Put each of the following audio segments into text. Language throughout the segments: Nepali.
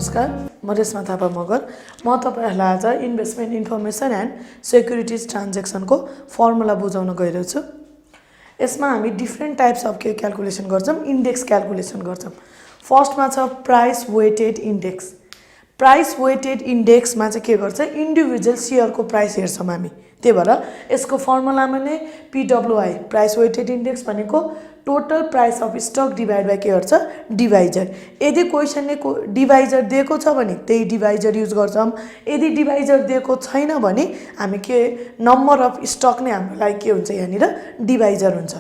नमस्कार, म रेशमा थापा मगर। म तपाईहरुलाई आज इन्भेस्टमेन्ट इन्फर्मेसन एन्ड सेक्युरिटीज ट्रान्ज्याक्सनको फर्मुला बुझाउन गइरहेको छु। यसमा हामी डिफ्रेन्ट टाइप्स अफ क्याल्कुलेसन गर्छौं, इन्डेक्स क्याल्कुलेसन गर्छौं। फर्स्टमा छ price weighted index. Price weighted इन्डेक्समा चाहिँ के गर्छ, इन्डिभिजुअल शेयरको प्राइस हेर्छौं हामी। त्यही भएर यसको फर्मुलामा नै PWI प्राइस वेटेड इन्डेक्स भनेको total price of stock divide by के गर्छ, डिभाइजर। यदि क्वेशनले डिभाइजर दिएको छ भने त्यही डिभाइजर युज गर्छौं। यदि डिभाइजर दिएको छैन भने हामी के नम्बर अफ स्टक नै हाम्रो लागि के हुन्छ, यहाँनिर डिभाइजर हुन्छ।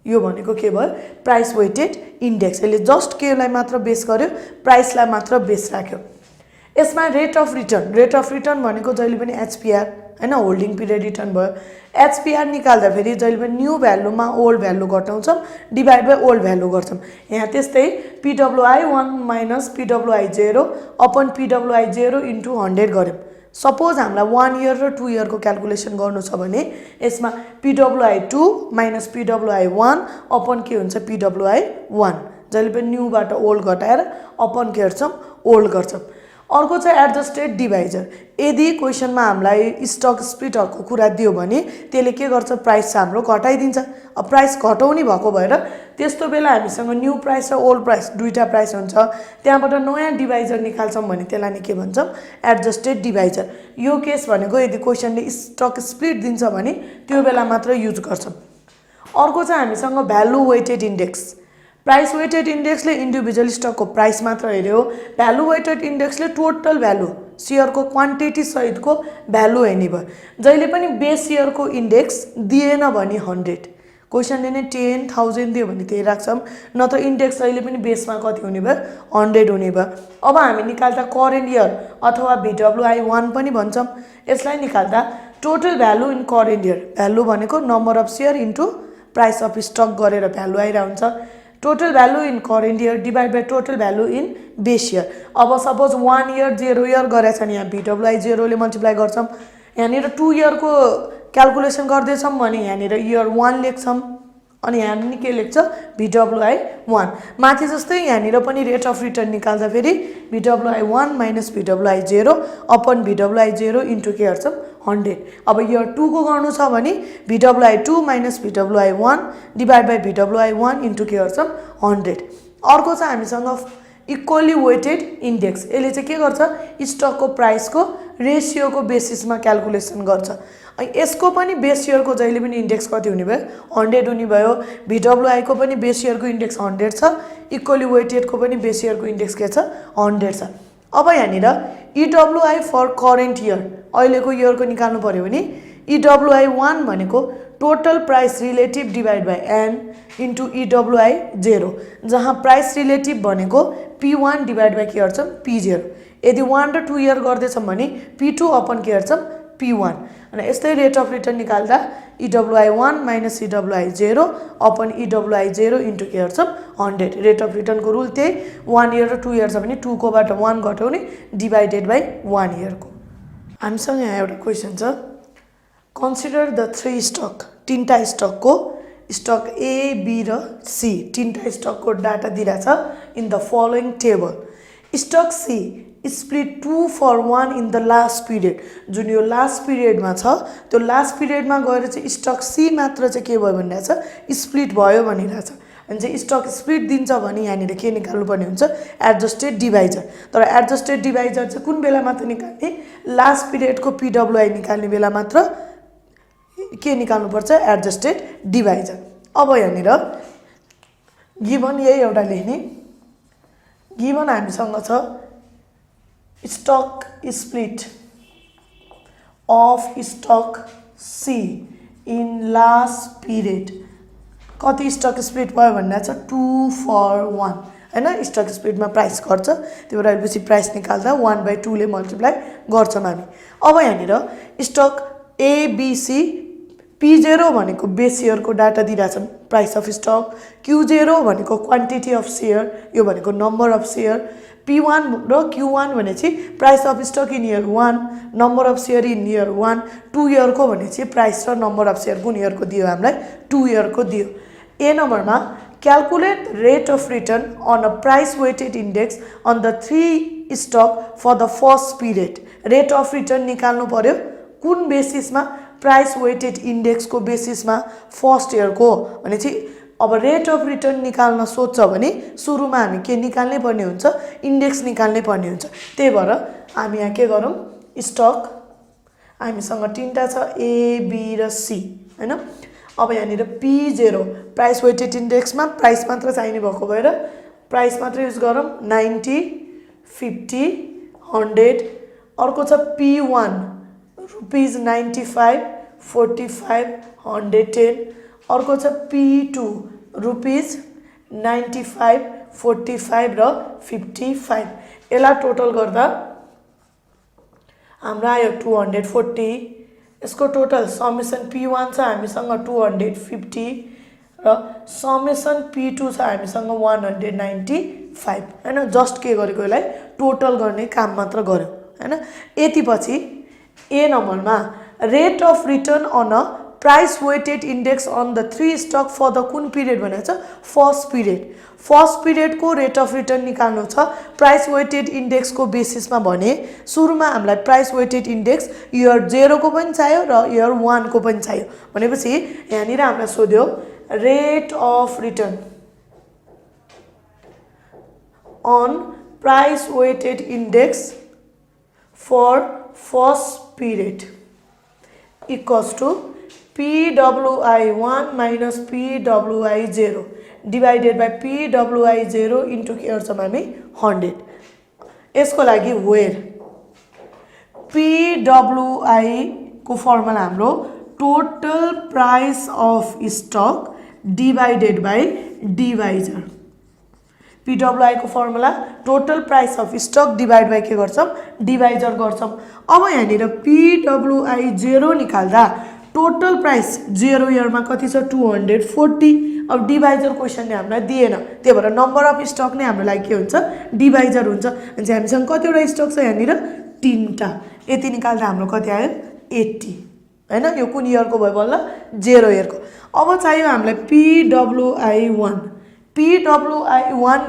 यो भनेको के भयो, प्राइस वेटेड इन्डेक्स। यसले जस्ट केलाई मात्र बेस गर्यो, प्राइसलाई मात्र बेस राख्यो। यसमा रेट अफ रिटर्न भनेको जहिले पनि HPR हैन, होल्डिङ पिरियड रिटर्न भयो। HPR निकाल्दा फेरि जहिले पनि न्यू भ्यालुमा ओल्ड भ्यालु घटाउँछौं, डिभाइड बाइ ओल्ड भ्यालु गर्छौं। यहाँ त्यस्तै PWI1 minus PWI0 upon PWI0 into 100 गर्यौं। सपोज हामीलाई 1 इयर र 2 इयरको क्याल्कुलेसन गर्नु छ भने यसमा PWI2 माइनस PWI1 अपन के हुन्छ, PWI1। जहिले पनि न्यूबाट ओल्ड घटाएर अपन के गर्छौं, ओल्ड गर्छौं। अर्को चाहिँ एडजस्टेड डिभाइजर। यदि क्वेशनमा हामीलाई स्टक स्प्लिटहरुको कुरा दियो भने त्यसले के गर्छ, प्राइस हाम्रो घटाइदिन्छ। अब प्राइस घटाउने भएको भएर त्यस्तो बेला हामीसँग न्यू प्राइस र ओल्ड प्राइस दुईटा प्राइस हुन्छ। त्यहाँबाट नयाँ डिभाइजर निकाल्छौं भने त्यसलाई नै के भन्छौं, एडजस्टेड डिभाइजर। यो केस भनेको यदि क्वेशनले स्टक स्प्लिट दिन्छ भने त्यो बेला मात्र युज गर्छौं। अर्को चाहिँ हामीसँग value weighted index. Price weighted इन्डेक्सले इन्डिभिजुअल स्टकको प्राइस मात्र हेर्यो। भ्यालु वेटेड इन्डेक्सले टोटल भ्यालु शेयरको क्वान्टिटी सहितको भ्यालु हेर्ने भयो। जहिले पनि बेस शेयरको इन्डेक्स दिएन भने 100, क्वेशनले नै 10,000 दियो भने त्यही राख्छौं, नत्र इन्डेक्स जहिले पनि बेसमा कति हुने भयो, 100 हुने भयो। अब हामी निकाल्दा करेन्ट इयर अथवा BWI1 पनि भन्छौं। यसलाई निकाल्दा total value in current year, value भनेको number of share into price of stock गरेर भ्यालु आइरा हुन्छ। Total value in current year divide by total value in base year. अब सपोज 1 इयर 0 इयर गरेछ भने यहाँ BWI0 ले मल्टिप्लाई गर्छौं। यहाँनिर 2 इयरको क्याल्कुलेसन गर्दैछौं भने यहाँनिर इयर 1 लेख्छौं अनि यहाँ नि के लेख्छ, BWI1। माथि जस्तै यहाँनिर पनि रेट अफ रिटर्न निकाल्दा फेरि BWI1 minus BWI0 upon BWI0 into के गर्छौं, 100। अब इयर 2 को गर्नु छ भने BWI2 minus BWI1 divide by BWI1 into के गर्छौं, 100। अर्को चाहिँ हामीसँग इक्वली वेटेड इन्डेक्स। यसले चाहिँ के गर्छ, स्टकको प्राइसको रेशियोको बेसिसमा क्याल्कुलेसन गर्छ। यसको पनि बेस इयरको जहिले पनि इन्डेक्स कति हुने भयो, 100 हुने भयो। BWI को पनि बेस इयरको इन्डेक्स 100 छ। इक्वली वेटेडको पनि बेस इयरको इन्डेक्स के छ, 100 छ। अब यहाँनिर EWI फर करेन्ट इयर, अहिलेको इयरको निकाल्नु पर्यो भने EWI1 भनेको total price relative divide by N into EWI0, जहाँ प्राइस रिलेटिभ भनेको P1 डिभाइड बाइ के गर्छौं, P0। यदि 1 र 2 इयर गर्दैछौं भने P2 अपन के गर्छौं, P1। अनि यस्तै रेट अफ रिटर्न निकाल्दा EWI1 minus EWI0 upon EWI0 into के गर्छौं, 100। रेट अफ रिटर्नको रुल त्यही, 1 इयर र 2 इयर छ भने 2 कोबाट 1 घटाउने डिभाइडेड बाइ 1 इयरको। हामीसँग यहाँ एउटा क्वेशन छ, कन्सिडर द 3 स्टक, तीनटा स्टकको स्टक A, B र C, तीनटा स्टकको डाटा दिइराछ in the following table. Stock C split 2 for 1 in the last period. जुन यो लास्ट पिरियडमा छ त्यो लास्ट पिरियडमा गएर चाहिँ स्टक C मात्र चाहिँ के भयो भनिरहेछ, स्प्लिट भयो भनिरहेछ। अनि चाहिँ स्टक स्प्लिट दिन्छ भने यहाँनिर के निकाल्नु पर्ने हुन्छ, एडजस्टेड डिभाइजर। तर एडजस्टेड डिभाइजर चाहिँ कुन बेला मात्र निकाल्ने, लास्ट पिरियडको PWI निकाल्ने बेला मात्र के निकाल्नु पर्छ, एडजस्टेड डिभाइजर। अब यहाँनिर गिवन यही एउटा लेख्ने। गिवन हामीसँग छ stock split of stock C in last period. कति स्टक स्प्लिट भयो भन्ने छ, 2 for 1 हैन। स्टक स्प्लिटमा प्राइस गर्छ, त्यो भएर पछि प्राइस निकाल्दा 1/2 ले मल्टिप्लाई गर्छौं हामी। अब यहाँनिर stock A, B, C, P0 भनेको बेस इयरको डाटा दिइराछन्, प्राइस अफ स्टक। Q0 भनेको क्वान्टिटी अफ शेयर, यो भनेको नम्बर अफ शेयर। P1 र Q1 भनेपछि price of stuck in year 1, number of share in year 1। 2 इयरको भनेपछि प्राइस र नम्बर अफ शेयर कुन इयरको दियो, हामीलाई 2 इयरको दियो। A नम्बरमा calculate rate of return on a price weighted index on the 3 stock for the first period rate of return निकाल्नु पर्यो कुन बेसिसमा प्राइस वेटेड इन्डेक्सको बेसिसमा फर्स्ट इयरको भनेपछि अब रेट अफ रिटर्न निकाल्न सोध्छ भने सुरुमा हामी के निकाल्नै पर्ने हुन्छ इन्डेक्स निकाल्नै पर्ने हुन्छ त्यही भएर हामी यहाँ के गरौँ स्टक हामीसँग तीनटा छ ए बी र सी हैन अब यहाँनिर P0 प्राइस वेटेड इन्डेक्समा प्राइस मात्र चाहिने भएको भएर प्राइस मात्र युज गरौँ 90 50 100 अर्को छ P1 रुपीज 95 45 110 अर्को छ P2 रुपीज 95 45 र 55 यसलाई टोटल गर्दा हाम्रो आयो 240 यसको टोटल समेसन P1 छ हामीसँग 250 र समेसन P2 छ हामीसँग 195 हैन जस्ट के गरेको यसलाई टोटल गर्ने काम मात्र गर्यो हैन यति पछि ए नम्बरमा rate of return on a price weighted index on the three stock for the कुन पिरियड भनेको छ फर्स्ट पिरियडको रेट अफ रिटर्न निकाल्नु छ प्राइस वेटेड इन्डेक्सको बेसिसमा भने सुरुमा हामीलाई प्राइस वेटेड इन्डेक्स इयर 0 को पनि चाहियो र इयर 1 को पनि चाहियो भनेपछि यहाँनिर हामीलाई सोध्यो rate of return on price weighted index for first period equals to PWI1 minus PWI0 divided by PWI0 into के गर्छौं हामी 100 यसको लागि where PWI को फर्मुला हाम्रो total price of stock divided by divisor PWI को formula total price of stock divided by के गर्छौं divisor गर्छौं अब यहाँनिर PWI0 निकाल्दा टोटल प्राइस 0 इयरमा कति छ 240 अब डिवाइजर क्वेशनले हामीलाई दिएन त्यही भएर नम्बर अफ स्टक नै हाम्रो लागि के हुन्छ डिवाइजर हुन्छ अनि हामीसँग कतिवटा स्टक छ यहाँनिर 3टा यति निकाल्दा हाम्रो कति आयो 80 हैन यो कुन इयरको भयो बल्ल 0 इयरको अब चाहियो हामीलाई PWI1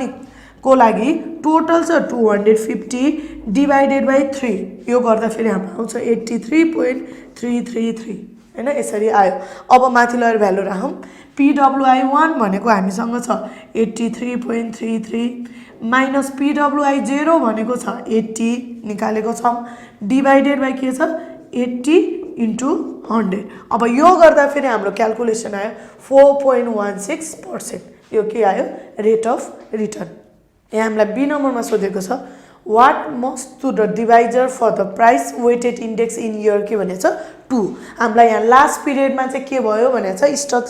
को लागि टोटल छ 250 डिवाइडेड बाइ 3 यो गर्दा फेरि हाम्रो आउँछ 83.333 हैन यसरी आयो अब माथि लगेर भ्यालु राखौं PWI1 भनेको हामीसँग छ 83.33 माइनस PWI0 भनेको छ 80 निकालेको छौं डिवाइडेड बाइ के छ 80 into 100 अब यो गर्दा फेरि हाम्रो क्याल्कुलेसन आयो 4.16% यो के आयो रेट अफ रिटर्न यहाँ हामीलाई बी नम्बरमा सोधेको छ what must to the divisor for the price weighted index in year के भनेछ 2 हामीलाई यहाँ लास्ट पिरियडमा चाहिँ के भयो भनेछ स्टक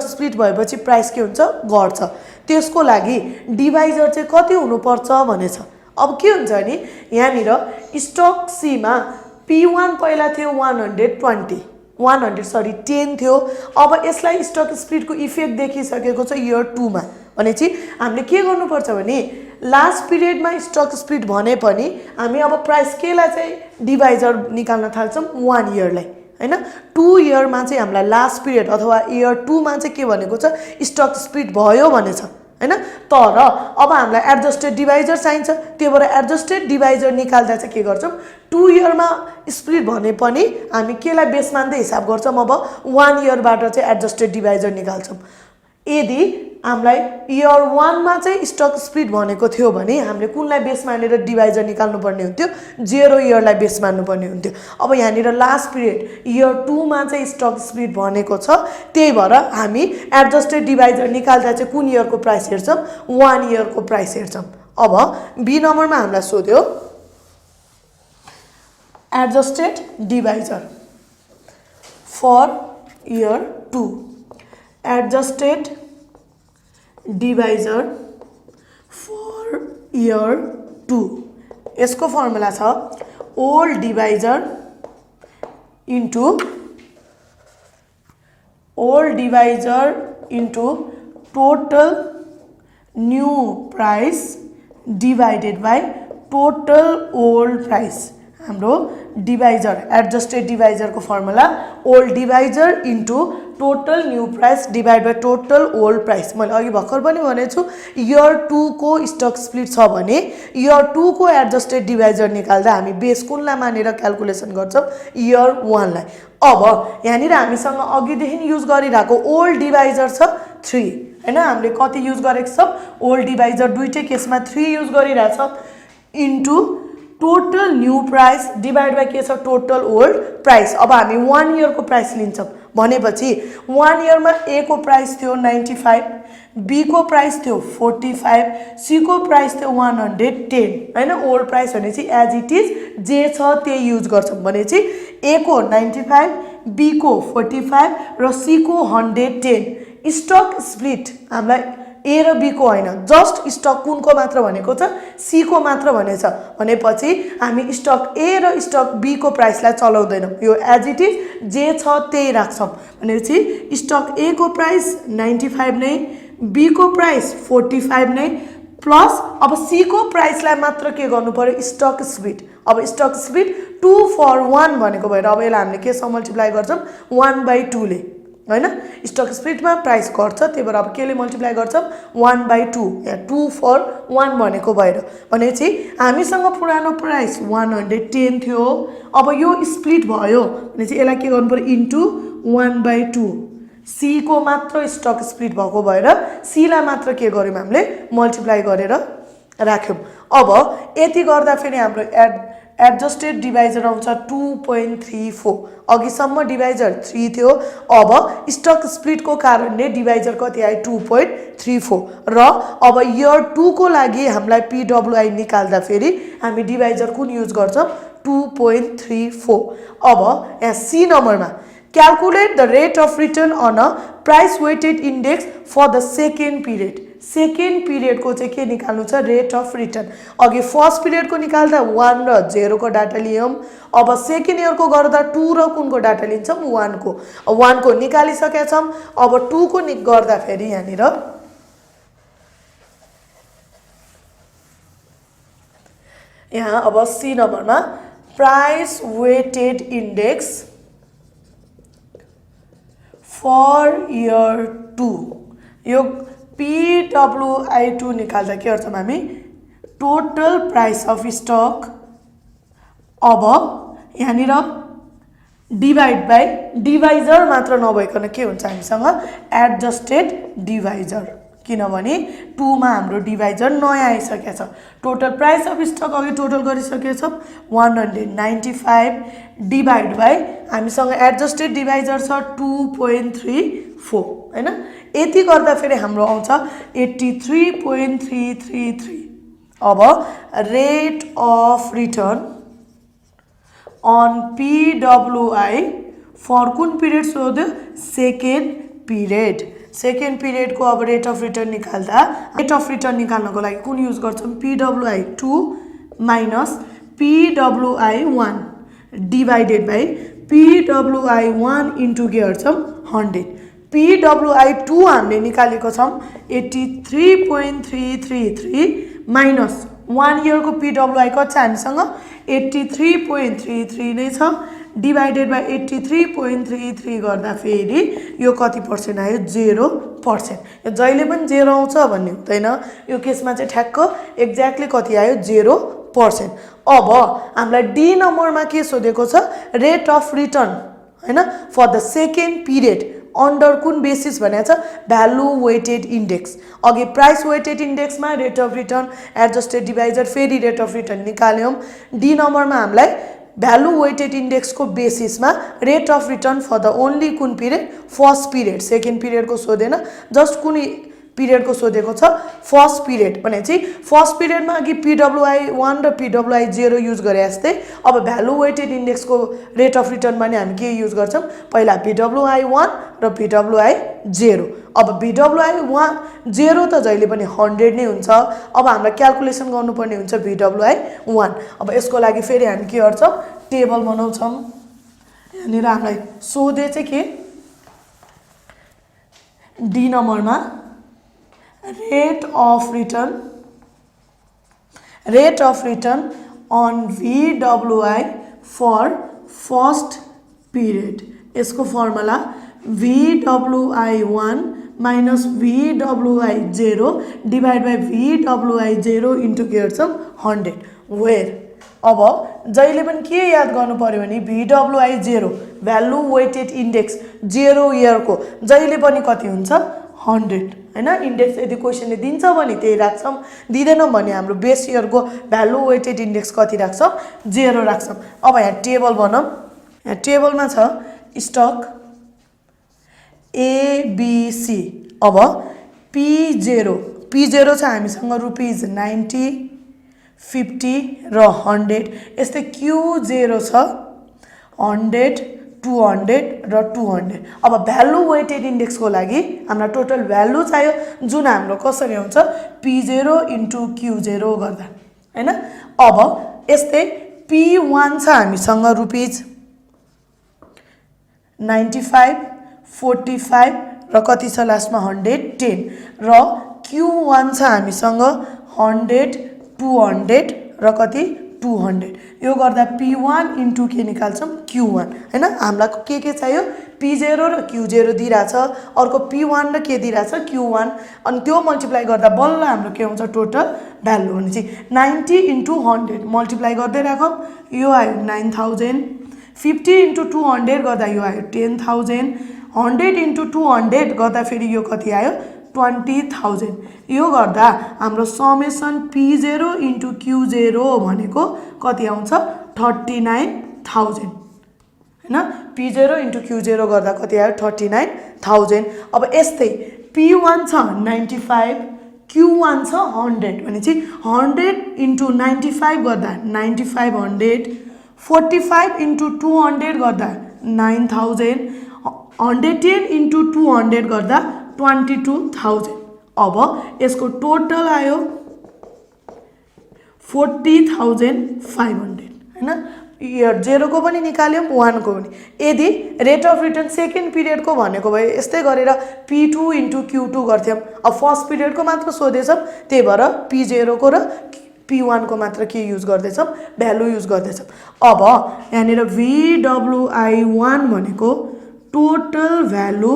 स्प्लिट भएपछि प्राइस के हुन्छ घट्छ त्यसको लागि डिवाइजर चाहिँ कति हुनुपर्छ भनेछ अब के हुन्छ नि यहाँनिर स्टक सी मा P1 पहिला थियो 10 थियो अब यसलाई स्टक स्प्लिटको इफेक्ट देखिसकेको छ इयर 2 मा भनेपछि हामीले के गर्नुपर्छ भने लास्ट पिरियडमा स्टक स्प्लिट भने पनि हामी अब प्राइस केलाई चाहिँ डिवाइजर निकाल्न थाल्छौं 1 इयरलाई हैन 2 इयरमा चाहिँ हामीलाई लास्ट पिरियड अथवा इयर 2 मा चाहिँ के भनेको छ स्टक स्प्लिट भयो भनेछ हैन तर अब हामीलाई एडजस्टेड डिवाइजर चाहिन्छ त्यही भएर एडजस्टेड डिवाइजर निकाल्दा चाहिँ के गर्छौं 2 इयरमा स्प्लिट भने पनि हामी केलाई बेस मान्दै हिसाब गर्छौं अब 1 इयरबाट चाहिँ एडजस्टेड डिवाइजर निकाल्छौं यदि हामीलाई इयर 1 मा चाहिँ स्टक स्प्लिट भनेको थियो भने हामीले कुनलाई बेस मानेर डिवाइजर निकाल्नु पर्ने हुन्थ्यो 0 इयरलाई बेस मान्नु पर्ने हुन्थ्यो अब यहाँनिर लास्ट पिरियड इयर 2 मा चाहिँ स्टक स्प्लिट भनेको छ त्यही भएर हामी एडजस्टेड डिवाइजर निकाल्दा चाहिँ कुन इयरको प्राइस हेर्छौं 1 इयरको प्राइस हेर्छौं अब बी नम्बरमा हामीलाई सोध्यो adjusted divisor for year 2 adjusted divisor for year 2 यसको फर्मुला छ old divisor into total new price divided by total old price हाम्रो डिभाइजर एडजस्टेड डिभाइजरको formula old divisor into total new price divide by total old price. मैले अघि भर्खर पनि भनेको छु इयर 2 को स्टक स्प्लिट छ भने इयर 2 को एडजस्टेड डिभाइजर निकाल्दा हामी बेस कुनलाई मानेर क्याल्कुलेसन गर्छौँ इयर 1 लाई। अब यहाँनिर हामीसँग अघिदेखि युज गरिरहेको ओल्ड डिभाइजर छ 3 हैन, हामीले कति युज गरेको छौँ ओल्ड डिभाइजर दुईटै केसमा 3 युज गरिरहेछौँ into total new price divide by के छ टोटल ओल्ड प्राइस। अब हामी 1 इयरको प्राइस लिन्छौँ भनेपछि 1 इयरमा ए को प्राइस थियो 95, बी को प्राइस थियो 45, सी को प्राइस थियो 110 हैन। ओल्ड प्राइस भनेपछि एज इट इज जे छ त्यही युज गर्छौँ भनेपछि ए को 95, बी को 45 र सी को 110। स्टक स्प्लिट हामीलाई ए र बी को होइन जस्ट स्टक कुनको मात्र भनेको छ सी को मात्र भनेछ भनेपछि हामी स्टक ए र स्टक बी को प्राइसलाई चलाउँदैनौँ, यो एज इट इज जे छ त्यही राख्छौँ भनेपछि स्टक ए को प्राइस 95 नै, बी को प्राइस 45 नै प्लस अब सी को प्राइसलाई मात्र के गर्नु पर्यो स्टक स्प्लिट। अब स्टक स्प्लिट 2 for 1 भनेको भएर अब यसलाई हामीले केसँग मल्टिप्लाई गर्छौँ 1/2 ले हैन। स्टक स्प्लिटमा प्राइस घट्छ त्यही भएर अब केले मल्टिप्लाई गर्छौँ 1/2 या 2 for 1 भनेको भएर भनेपछि हामीसँग पुरानो प्राइस 110 थियो। अब यो स्प्लिट भयो भनेपछि यसलाई के गर्नु पर्यो इन्टु 1/2 सी को मात्र स्टक स्प्लिट भएको भएर सी लाई मात्र के गर्यौँ हामीले मल्टिप्लाई गरेर राख्यौँ। अब यति गर्दा फेरि हाम्रो एडजस्टेड डिभाइजर आउँछ 2.34। अघिसम्म डिभाइजर 3 थियो, अब स्टक स्प्लिटको कारणले डिभाइजर कति आयो 2.34 र अब इयर 2 को लागि हामीलाई पिडब्लुआई निकाल्दा फेरि हामी डिभाइजर कुन युज गर्छौँ 2.34। अब यहाँ सी नम्बरमा calculate the rate of return on a price weighted index for the second period. Second पिरियडको चाहिँ के निकाल्नु छ रेट अफ रिटर्न। अघि फर्स्ट पिरियडको निकाल्दा 1 र 0 को डाटा लियौँ, अब सेकेन्ड इयरको गर्दा 2 र कुनको डाटा लिन्छौँ 1 को। 1 को निकालिसकेका छौँ, अब 2 को गर्दा फेरि यहाँनिर यहाँ अब सी नम्बरमा price weighted index for year 2 यो PWI2 निकाल्दा के गर्छौँ हामी टोटल प्राइस अफ स्टक। अब यहाँनिर डिभाइड बाई डिभाइजर मात्र नभइकन के हुन्छ हामीसँग एडजस्टेड डिभाइजर किनभने 2 मा हाम्रो डिभाइजर नयाँ आइसकेको छ। टोटल प्राइस अफ स्टक अघि टोटल गरिसकेका छौँ 195 डिभाइड बाई हामीसँग एडजस्टेड डिभाइजर छ 2.34 हैन। यति गर्दा फेरि हाम्रो आउँछ 83.333। अब rate of return on PWI for कुन पिरियड सोध्यो सेकेन्ड पिरियड। सेकेन्ड पिरियडको अब रेट अफ रिटर्न निकाल्दा रेट अफ रिटर्न निकाल्नको लागि कुन युज गर्छौँ PWI 2 minus PWI 1 divided by PWI 1 into के गर्छौँ 100। पिडब्लुआई 2 हामीले निकालेको छौँ 83.333 माइनस 1 इयरको पिडब्लुआई कति छ हामीसँग 83.33 नै छ डिभाइडेड बाई 83.33 गर्दा फेरि यो कति पर्सेन्ट आयो 0%। यो जहिले पनि 0 आउँछ भन्ने हुँदैन, यो केसमा चाहिँ ठ्याक्क एक्ज्याक्टली कति आयो 0%। अब हामीलाई डी नम्बरमा के सोधेको छ रेट अफ रिटर्न हैन for the second period under कुन बेसिस भनेको छ भ्यालु वेटेड इन्डेक्स। अघि प्राइस वेटेड इन्डेक्समा rate of return adjusted divisor फेरि रेट अफ रिटर्न निकाल्यौँ। डी नम्बरमा हामीलाई भ्यालु वेटेड इन्डेक्सको बेसिसमा rate of return for the only कुन पिरियड फर्स्ट पिरियड। सेकेन्ड पिरियडको सोधेन, जस्ट कुन पिरियडको सोधेको छ फर्स्ट पिरियड भनेपछि फर्स्ट पिरियडमा अघि पिडब्लुआई 1 र पिडब्लुआई 0 युज गरे जस्तै अब भ्यालु वेटेड इन्डेक्सको रेट अफ रिटर्नमा नि हामी के युज गर्छौँ पहिला पिडब्लुआई 1 र पिडब्लुआई 0। अब पिडब्लुआई 0 त जहिले पनि 100 नै हुन्छ। अब हामीलाई क्याल्कुलेसन गर्नुपर्ने हुन्छ पिडब्लुआई 1। अब यसको लागि फेरि हामी के गर्छौँ टेबल बनाउँछौँ। यहाँनिर हामीलाई सोधे चाहिँ के डी नम्बरमा rate of return on VWI for first period. यसको formula VWI1 minus VWI0 divided by VWI0 into के गर्छौं 100 where अब जहिले पनि के याद गर्नु पर्यो भने VWI0 value weighted index 0 year को जहिले पनि कति हुन्छ 100 हैन इन्डेक्स यदि क्वेशनले दिन्छ भने त्यही राख्छौं दिदैन भने हाम्रो बेस इयर को भ्यालु वेटेड इन्डेक्स कति राख्छौं 0 राख्छौं अब यहाँ टेबल बनाऊ यहाँ टेबलमा छ स्टक ABC अब P0 छ हामीसँग रुपीस 90 50 र 100 यस्तै Q0 छ 100 200 र 200 अब भ्यालु वेटेड इन्डेक्स को लागि हाम्रो टोटल भ्यालु चाहियो जुन हाम्रो कसरी हुन्छ P0 into Q0 गर्दा हैन अब यस्तै P1 छ हामीसँग रुपीस 95 45 र कति छ लास्टमा 110 र Q1 छ हामीसँग 100 200 र कति 200 यो गर्दा P1 into के निकाल्छौं Q1 हैन हामीलाई के चाहियो P0 र Q0 दिइराछ अर्को P1 र के दिइराछ Q1 अनि त्यो मल्टिप्लाई गर्दा बल्ल हाम्रो के हुन्छ टोटल भ्यालु भने चाहिँ 90 into 100 मल्टिप्लाई गर्दै राखौं यो आयो 9000 50 into 200 गर्दा यो आयो 10000 100 into 200 गर्दा फेरि यो कति आयो 20000 यो गर्दा हाम्रो समेसन P0 into Q0 भनेको कति आउँछ 39000 हैन P0 into Q0 गर्दा कति आयो 39000 अब यस्तै P1 छ 95 Q1 छ 100 भनेपछि 100 into 95 गर्दा 9500 45 into 200 गर्दा 9000 110 into 200 गर्दा 22000 अब यसको टोटल आयो 40500 हैन इयर 0 को पनि निकाल्यौं 1 को पनि यदि rate of return second period को भनेको भए यस्तै गरेर P2 into Q2 गर्थ्यौं अब फर्स्ट पिरियड को मात्र सोधेछौं त्यही भएर P0 को र P1 को मात्र के युज गर्दैछौं भ्यालु युज गर्दैछौं अब यहाँनिर VWI1 भनेको total value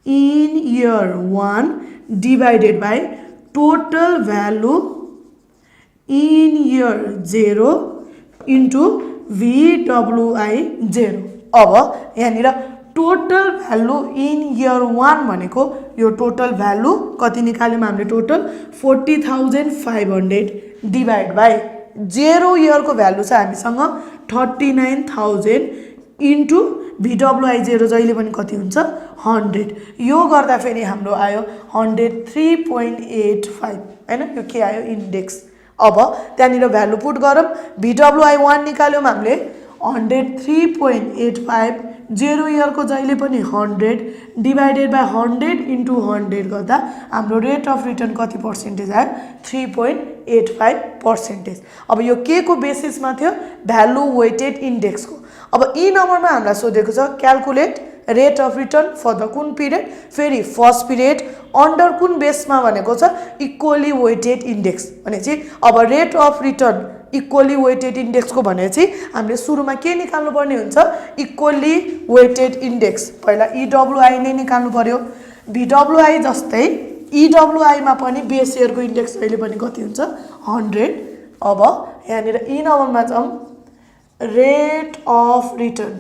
in year 1 divided by total value in year 0 into VWI0 अब यहाँनिर टोटल भ्यालु इन इयर 1 भनेको यो टोटल भ्यालु कति निकाल्यौं हामीले टोटल 40500 डिवाइड बाइ 0 इयर को भ्यालु छ हामीसँग 39000 इन्टु VWI0 जहिले पनि कति हुन्छ 100 यो गर्दा फेरि हाम्रो आयो 103.85 हैन यो के आयो इन्डेक्स अब त्यहाँनिर भ्यालु पुट गरौँ VWI1 निकाल्यौं हामीले 103.85 0 इयर को जहिले पनि 100 डिवाइडेड बाइ 100 इन्टु 100 गर्दा हाम्रो रेट अफ रिटर्न कति पर्सेन्टेज आयो 3.85%। अब यो के को बेसिसमा थियो भ्यालु वेटेड इन्डेक्स को। अब ई नम्बरमा हामीलाई सोधेको छ calculate rate of return for the कुन पिरियड फेरि फर्स्ट पिरियड अन्डर कुन बेसमा भनेको छ इक्वली वेटेड इन्डेक्स भनेपछि अब rate of return equally weighted index को भनेपछि हामीले सुरुमा के निकाल्नु पर्ने हुन्छ इक्वली वेटेड इन्डेक्स पहिला EWI नै निकाल्नु पर्यो VWI जस्तै EWI मा पनि बेस इयर को इन्डेक्स अहिले पनि कति हुन्छ 100। अब यहाँनिर ई नम्बरमा जाउँ rate of return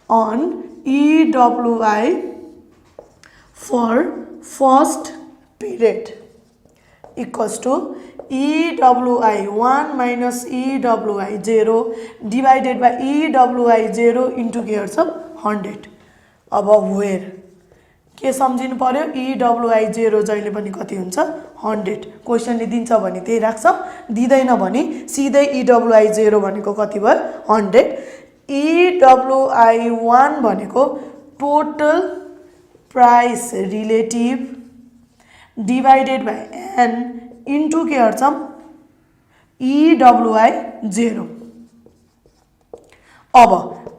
on EWI for first period equals to EWI1 minus EWI0 divided by EWI0 into के गर्छ 100। अब where के सम्झिनु पर्यो EWI0 जहिले पनि कति हुन्छ 100 क्वेशनले दिन्छ भने त्यही राख्छ दिदैन भने सिधै EWI0 भनेको कति भयो 100 EWI1 भनेको total price relative divided by n into के गर्छौं EWI0। अब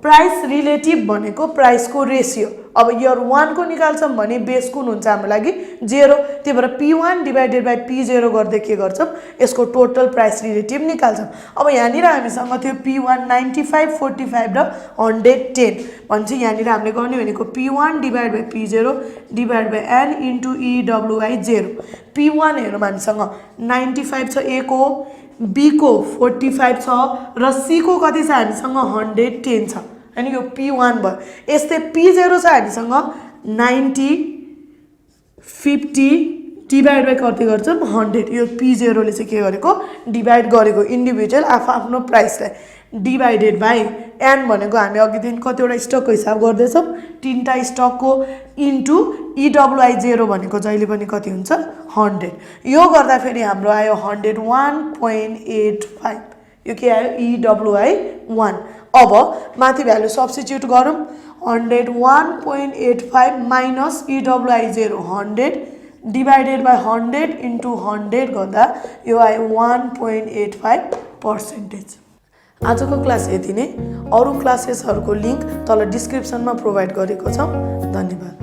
प्राइस रिलेटिभ भनेको प्राइस को रेशियो अब इयर 1 को निकाल्छौँ भने बेस कुन हुन्छ हाम्रो लागि 0, त्यही भएर P1 डिभाइडेड बाई P0 गर्दै के गर्छौँ यसको टोटल प्राइस रिलेटिभ निकाल्छौँ। अब यहाँनिर हामीसँग थियो P1 95, 45 र 110 भन्छ। यहाँनिर हामीले गर्ने भनेको P1 divide by P0 divide by N into EWI 0। P1 हेरौँ हामीसँग 95 छ A को, B को 45 छ र C को कति छ हामीसँग 110 छ, अनि यो P1 भयो। यस्तै P0 छ हामीसँग 90, 50 डिभाइड बाई कति गर्छौँ 100। यो P0 ले चाहिँ के गरेको डिभाइड गरेको इन्डिभिजुअल आफ्नो प्राइसलाई डिभाइडेड बाई N भनेको हामी अघिदेखि कतिवटा स्टकको हिसाब गर्दैछौँ 3टा स्टकको इन्टु EWI 0 भनेको जहिले पनि कति हुन्छ 100। यो गर्दा फेरि हाम्रो आयो 101.85। यो के आयो EWI 1। अब माथि भ्यालु सब्स्टिट्युट गरौँ 101.85 minus EWI 0 100 divided by 100 into 100 गर्दा यो आयो 1.85%। आजको क्लास यति नै। अरू क्लासेसहरूको लिङ्क तल डिस्क्रिप्सनमा प्रोभाइड गरेको छौँ। धन्यवाद।